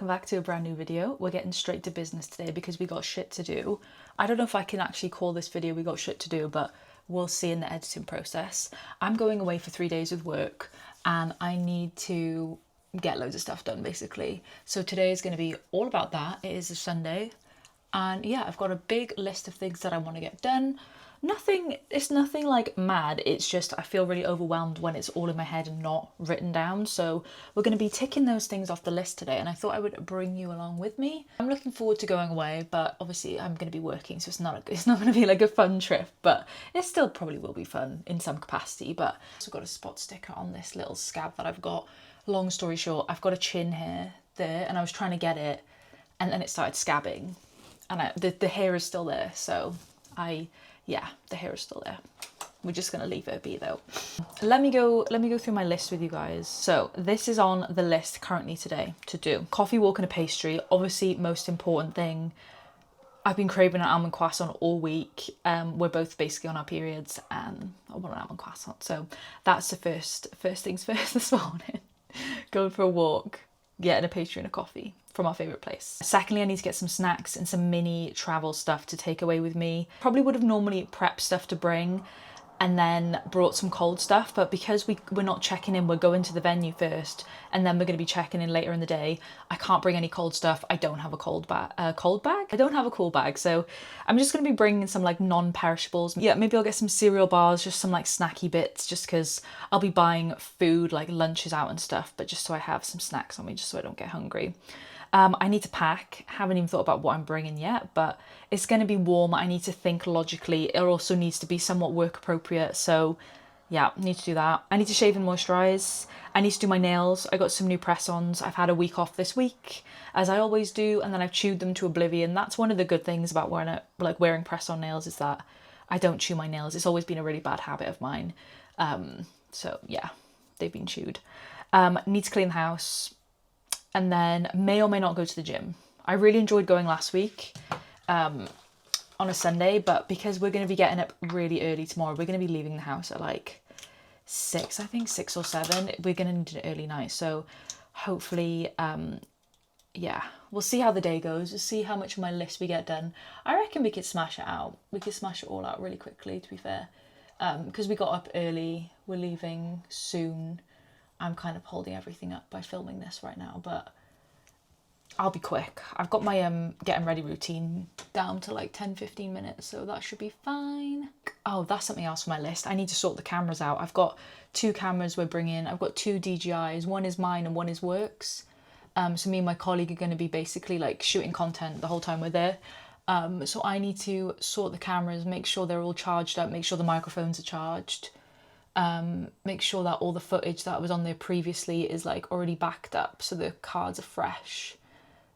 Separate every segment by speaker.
Speaker 1: welcome back to a brand new video. We're getting straight to business today because we got shit to do. I don't know if I can actually call this video we got shit to do, but we'll see in the editing process. I'm going away for 3 days with work and I need to get loads of stuff done basically. So today is going to be all about that. It is a Sunday and yeah, I've got a big list of things that I want to get done. It's nothing like mad, it's just I feel really overwhelmed when it's all in my head and not written down. So we're going to be ticking those things off the list today and I thought I would bring you along with me. I'm looking forward to going away, but obviously I'm going to be working, so it's not going to be like a fun trip, but it still probably will be fun in some capacity. But I've also got a spot sticker on this little scab that I've got. Long story short, I've got a chin hair there and I was trying to get it and then it started scabbing and the hair is still there, so yeah, the hair is still there. We're just gonna leave it be though. Let me go through my list with you guys. So this is on the list currently today to do. Coffee, walk and a pastry. Obviously, most important thing. I've been craving an almond croissant all week. We're both basically on our periods and I want an almond croissant. So that's the first things first this morning. Going for a walk, getting a pastry and a coffee from our favourite place. Secondly, I need to get some snacks and some mini travel stuff to take away with me. Probably would have normally prepped stuff to bring and then brought some cold stuff, but because we're not checking in, we're going to the venue first and then we're going to be checking in later in the day. I can't bring any cold stuff. I don't have a cold bag. I don't have a cool bag, so I'm just going to be bringing some like non-perishables. Yeah, maybe I'll get some cereal bars, just some like snacky bits, just because I'll be buying food like lunches out and stuff, but just so I have some snacks on me, just so I don't get hungry. I need to pack. Haven't even thought about what I'm bringing yet, but it's going to be warm. I need to think logically. It also needs to be somewhat work appropriate. So yeah, need to do that. I need to shave and moisturize. I need to do my nails. I got some new press-ons. I've had a week off this week, as I always do, and then I've chewed them to oblivion. That's one of the good things about wearing press-on nails, is that I don't chew my nails. It's always been a really bad habit of mine. So yeah, they've been chewed. Need to clean the house. And then may or may not go to the gym. I really enjoyed going last week on a Sunday, but because we're going to be getting up really early tomorrow, we're going to be leaving the house at like 6, I think 6 or 7. We're going to need an early night. So hopefully, yeah, we'll see how the day goes. We'll see how much of my list we get done. I reckon we could smash it out. We could smash it all out really quickly, to be fair. Because we got up early, we're leaving soon. I'm kind of holding everything up by filming this right now, but I'll be quick. I've got my getting ready routine down to like 10-15 minutes, so that should be fine. Oh, that's something else on my list. I need to sort the cameras out. I've got 2 cameras we're bringing. I've got 2 DJIs. One is mine and one is works. So me and my colleague are going to be basically like shooting content the whole time we're there. So I need to sort the cameras, make sure they're all charged up, make sure the microphones are charged. Make sure that all the footage that was on there previously is like already backed up, so the cards are fresh.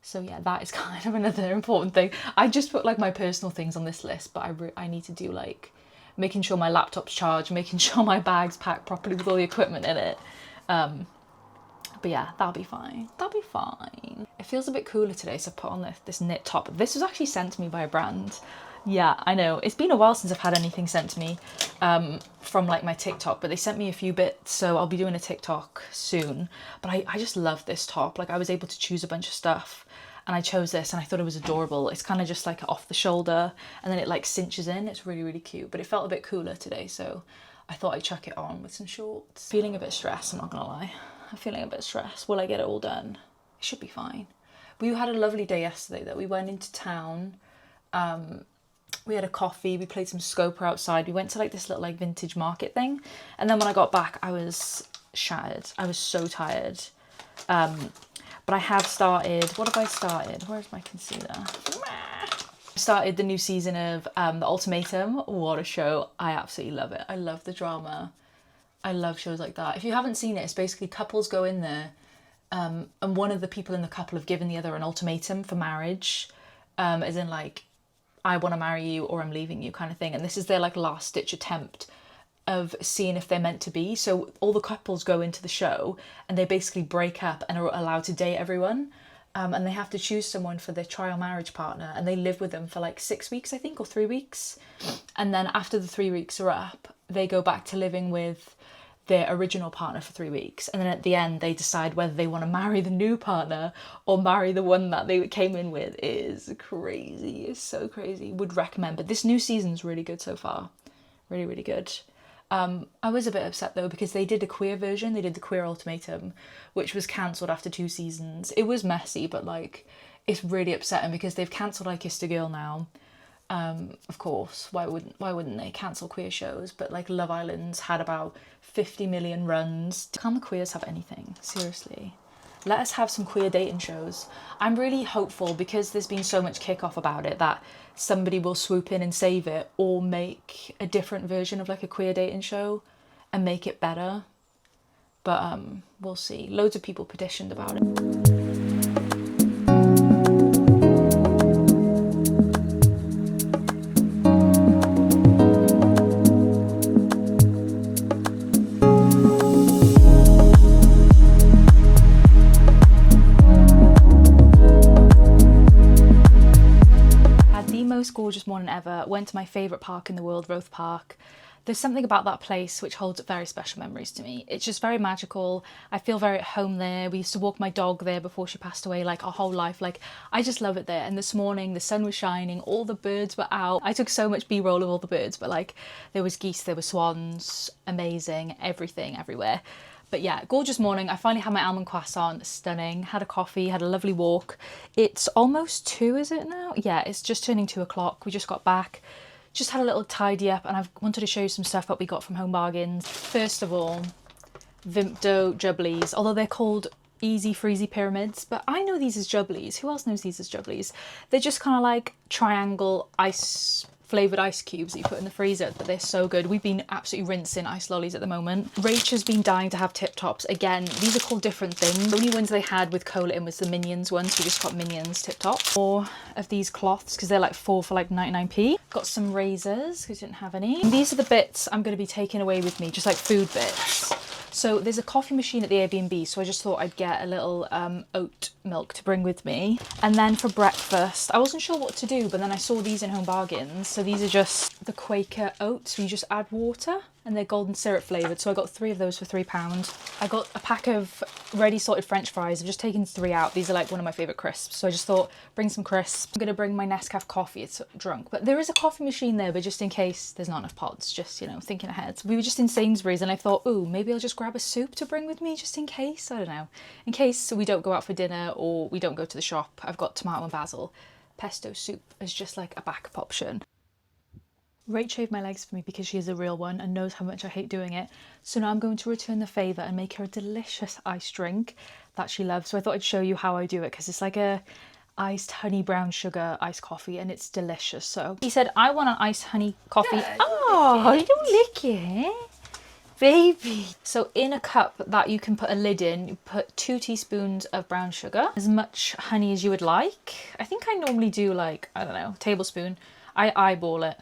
Speaker 1: So yeah, that is kind of another important thing. I just put like my personal things on this list, but I need to do like making sure my laptop's charged, making sure my bag's packed properly with all the equipment in it. But yeah, that'll be fine. That'll be fine. It feels a bit cooler today, so I put on this knit top. This was actually sent to me by a brand. Yeah, I know. It's been a while since I've had anything sent to me from like my TikTok, but they sent me a few bits, so I'll be doing a TikTok soon. But I just love this top. Like I was able to choose a bunch of stuff and I chose this and I thought it was adorable. It's kind of just like off the shoulder and then it like cinches in. It's really, really cute, but it felt a bit cooler today, so I thought I'd chuck it on with some shorts. Feeling a bit stressed, I'm not gonna lie. I'm feeling a bit stressed. Will I get it all done? It should be fine. We had a lovely day yesterday though. We went into town. We had a coffee, we played some Scoper outside, we went to like this little like vintage market thing, and then when I got back I was shattered. I was so tired. But I have started, what have I started? Where's my concealer? I started the new season of The Ultimatum. What a show. I absolutely love it. I love the drama. I love shows like that. If you haven't seen it, it's basically couples go in there and one of the people in the couple have given the other an ultimatum for marriage, as in like, I want to marry you or I'm leaving you kind of thing. And this is their like last ditch attempt of seeing if they're meant to be. So all the couples go into the show and they basically break up and are allowed to date everyone. And they have to choose someone for their trial marriage partner and they live with them for like 6 weeks, I think, or 3 weeks. And then after the 3 weeks are up, they go back to living with their original partner for 3 weeks, and then at the end they decide whether they want to marry the new partner or marry the one that they came in with. It is crazy. It's so crazy. Would recommend. But this new season's really good so far. Really, really good. I was a bit upset though because they did a queer version. They did the Queer Ultimatum, which was cancelled after 2 seasons. It was messy, but like it's really upsetting because they've cancelled I Kissed a Girl now. Of course, why wouldn't they cancel queer shows? But like Love Island's had about 50 million runs. Can't the queers have anything? Seriously. Let us have some queer dating shows. I'm really hopeful because there's been so much kickoff about it that somebody will swoop in and save it or make a different version of like a queer dating show and make it better. But we'll see. Loads of people petitioned about it. Gorgeous morning ever. Went to my favourite park in the world, Roath Park. There's something about that place which holds very special memories to me. It's just very magical. I feel very at home there. We used to walk my dog there before she passed away, like our whole life. Like, I just love it there. And this morning the sun was shining, all the birds were out. I took so much B-roll of all the birds, but like there was geese, there were swans, amazing, everything, everywhere. But yeah, gorgeous morning. I finally had my almond croissant, stunning. Had a coffee, had a lovely walk. It's almost 2, is it now? Yeah, it's just turning 2 o'clock. We just got back. Just had a little tidy up and I've wanted to show you some stuff that we got from Home Bargains. First of all, Vimpto Jubblies, although they're called Easy Freezy Pyramids, but I know these as Jubblies. Who else knows these as Jubblies? They're just kind of like triangle ice flavoured ice cubes that you put in the freezer, but they're so good. We've been absolutely rinsing ice lollies at the moment. Rach has been dying to have Tip Tops. Again, these are called different things. The only ones they had with cola in was the Minions ones. We just got Minions Tip Top. 4 of these cloths because they're like 4 for like 99p. Got some razors because we didn't have any. And these are the bits I'm going to be taking away with me, just like food bits. So there's a coffee machine at the Airbnb, so I just thought I'd get a little oat milk to bring with me. And then for breakfast, I wasn't sure what to do, but then I saw these in Home Bargains. So these are just the Quaker oats. You just add water and they're golden syrup flavoured. So I got 3 of those for £3. I got a pack of ready salted French fries. I've just taken 3 out. These are like one of my favourite crisps. So I just thought, bring some crisps. I'm going to bring my Nescafe coffee. It's drunk. But there is a coffee machine there, but just in case there's not enough pods, just, you know, thinking ahead. We were just in Sainsbury's and I thought, ooh, maybe I'll just grab a soup to bring with me just in case. I don't know. In case we don't go out for dinner or we don't go to the shop, I've got tomato and basil. Pesto soup is just like a backup option. Rach shaved my legs for me because she is a real one and knows how much I hate doing it. So now I'm going to return the favour and make her a delicious iced drink that she loves. So I thought I'd show you how I do it because it's like a iced honey brown sugar iced coffee and it's delicious. So he said, I want an iced honey coffee. No, oh, you don't lick it, baby. So in a cup that you can put a lid in, you put 2 teaspoons of brown sugar, as much honey as you would like. I think I normally do like, I don't know, tablespoon. I eyeball it.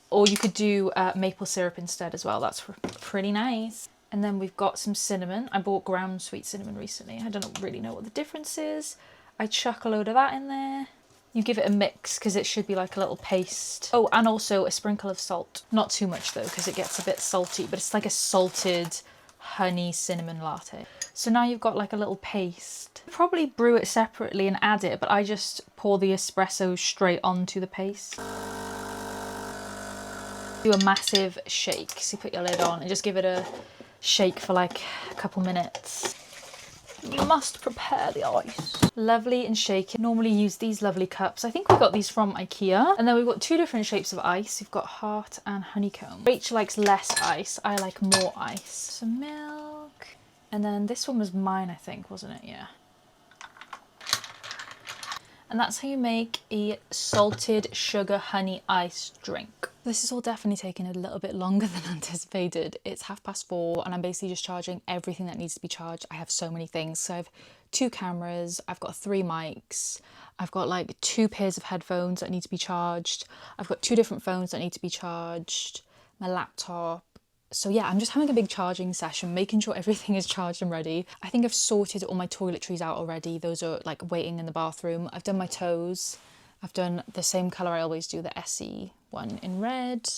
Speaker 1: Or you could do maple syrup instead as well. That's pretty nice. And then we've got some cinnamon. I bought ground sweet cinnamon recently. I don't really know what the difference is. I chuck a load of that in there. You give it a mix because it should be like a little paste. Oh, and also a sprinkle of salt. Not too much though because it gets a bit salty, but it's like a salted honey cinnamon latte. So now you've got like a little paste. Probably brew it separately and add it, but I just pour the espresso straight onto the paste. Do a massive shake. So you put your lid on and just give it a shake for like a couple minutes. You must prepare the ice. Lovely and shaken. Normally use these lovely cups. I think we got these from IKEA. And then we've got 2 different shapes of ice. We've got heart and honeycomb. Rach likes less ice. I like more ice. Some milk. And then this one was mine, I think, wasn't it? Yeah. And that's how you make a salted sugar honey ice drink. This is all definitely taking a little bit longer than anticipated. It's 4:30 and I'm basically just charging everything that needs to be charged. I have so many things. So I have 2 cameras, I've got 3 mics, I've got like 2 pairs of headphones that need to be charged. I've got 2 different phones that need to be charged, my laptop. So yeah, I'm just having a big charging session, making sure everything is charged and ready. I think I've sorted all my toiletries out already. Those are like waiting in the bathroom. I've done my toes. I've done the same colour I always do, the SE one in red.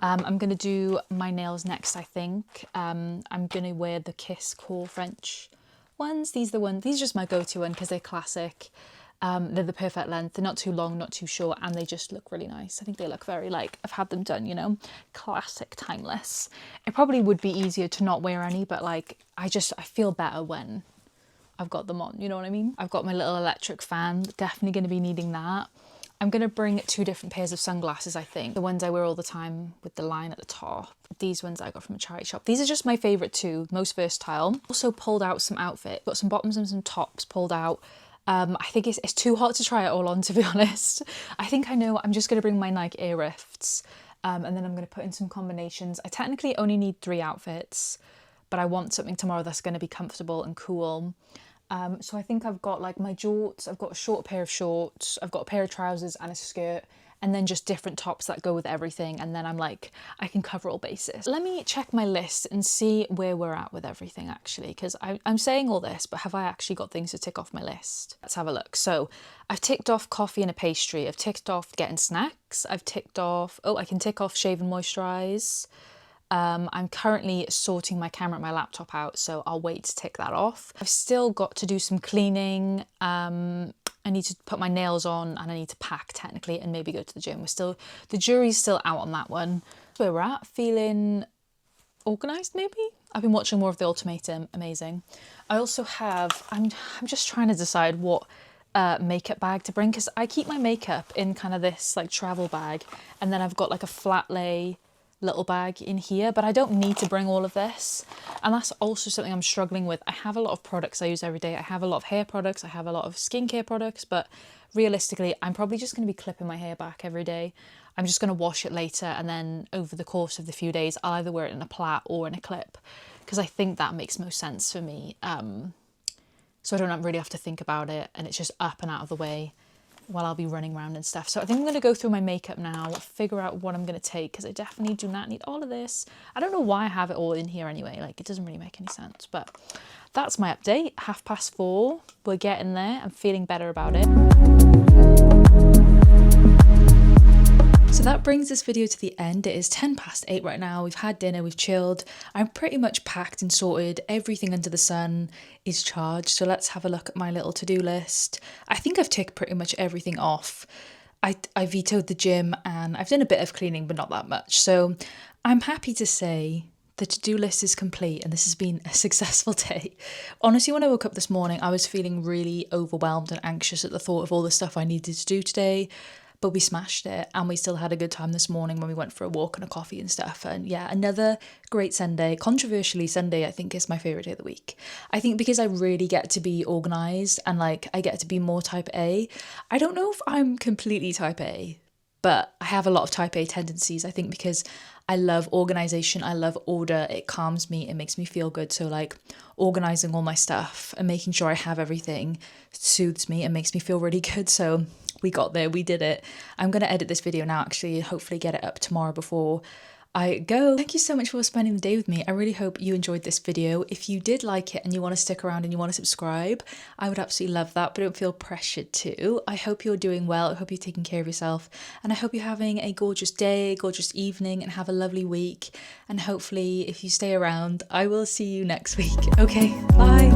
Speaker 1: I'm going to do my nails next, I think. I'm going to wear the Kiss Core French ones. These are just my go-to one because they're classic. They're the perfect length. They're not too long, not too short, and they just look really nice. I think they look very, like, I've had them done, you know, classic, timeless. It probably would be easier to not wear any, but like, I feel better when I've got them on, you know what I mean? I've got my little electric fan, definitely going to be needing that. I'm going to bring 2 different pairs of sunglasses, I think. The ones I wear all the time with the line at the top. These ones I got from a charity shop. These are just my favourite 2, most versatile. Also pulled out some outfit. Got some bottoms and some tops pulled out. I think it's too hot to try it all on, to be honest. I think I know I'm just going to bring my Nike Air Rifts. And then I'm going to put in some combinations. I technically only need 3 outfits, but I want something tomorrow that's going to be comfortable and cool. So I think I've got like my jorts, I've got a short pair of shorts, I've got a pair of trousers and a skirt, and then just different tops that go with everything. And then I'm like, I can cover all bases. Let me check my list and see where we're at with everything actually, because I'm saying all this, but have I actually got things to tick off my list? Let's have a look. So I've ticked off coffee and a pastry. I've ticked off getting snacks. I've ticked off, I can tick off shave and moisturise. I'm currently sorting my camera and my laptop out, so I'll wait to tick that off. I've still got to do some cleaning. I need to put my nails on and I need to pack technically and maybe go to the gym. The jury's still out on that one. Where we're at, feeling organised maybe? I've been watching more of The Ultimatum, amazing. I also have, I'm just trying to decide what makeup bag to bring, because I keep my makeup in kind of this like travel bag, and then I've got like a flat lay little bag in here, but I don't need to bring all of this, and that's also something I'm struggling with. I have a lot of products I use every day. I have a lot of hair products, I have a lot of skincare products, but realistically I'm probably just going to be clipping my hair back every day. I'm just going to wash it later, and then over the course of the few days I'll either wear it in a plait or in a clip, because I think that makes most sense for me, so I don't really have to think about it, and it's just up and out of the way while I'll be running around and stuff. So I think I'm going to go through my makeup now, figure out what I'm going to take, because I definitely do not need all of this. I don't know why I have it all in here anyway, like it doesn't really make any sense, but that's my update. 4:30, we're getting there. I'm feeling better about it. So that brings this video to the end. It is 8:10 right now. We've had dinner, we've chilled. I'm pretty much packed and sorted. Everything under the sun is charged. So let's have a look at my little to-do list. I think I've ticked pretty much everything off. I vetoed the gym and I've done a bit of cleaning, but not that much. So I'm happy to say the to-do list is complete and this has been a successful day. Honestly, when I woke up this morning, I was feeling really overwhelmed and anxious at the thought of all the stuff I needed to do today. But we smashed it, and we still had a good time this morning when we went for a walk and a coffee and stuff. And yeah, another great Sunday. Controversially, Sunday I think is my favourite day of the week. I think because I really get to be organised and like I get to be more type A. I don't know if I'm completely type A, but I have a lot of type A tendencies. I think because I love organisation, I love order, it calms me, it makes me feel good. So like organising all my stuff and making sure I have everything soothes me and makes me feel really good. So we got there, we did it. I'm going to edit this video now actually, hopefully get it up tomorrow before I go. Thank you so much for spending the day with me. I really hope you enjoyed this video. If you did like it and you want to stick around and you want to subscribe, I would absolutely love that, but don't feel pressured to. I hope you're doing well. I hope you're taking care of yourself, and I hope you're having a gorgeous day, gorgeous evening, and have a lovely week. And hopefully if you stay around, I will see you next week. Okay, bye.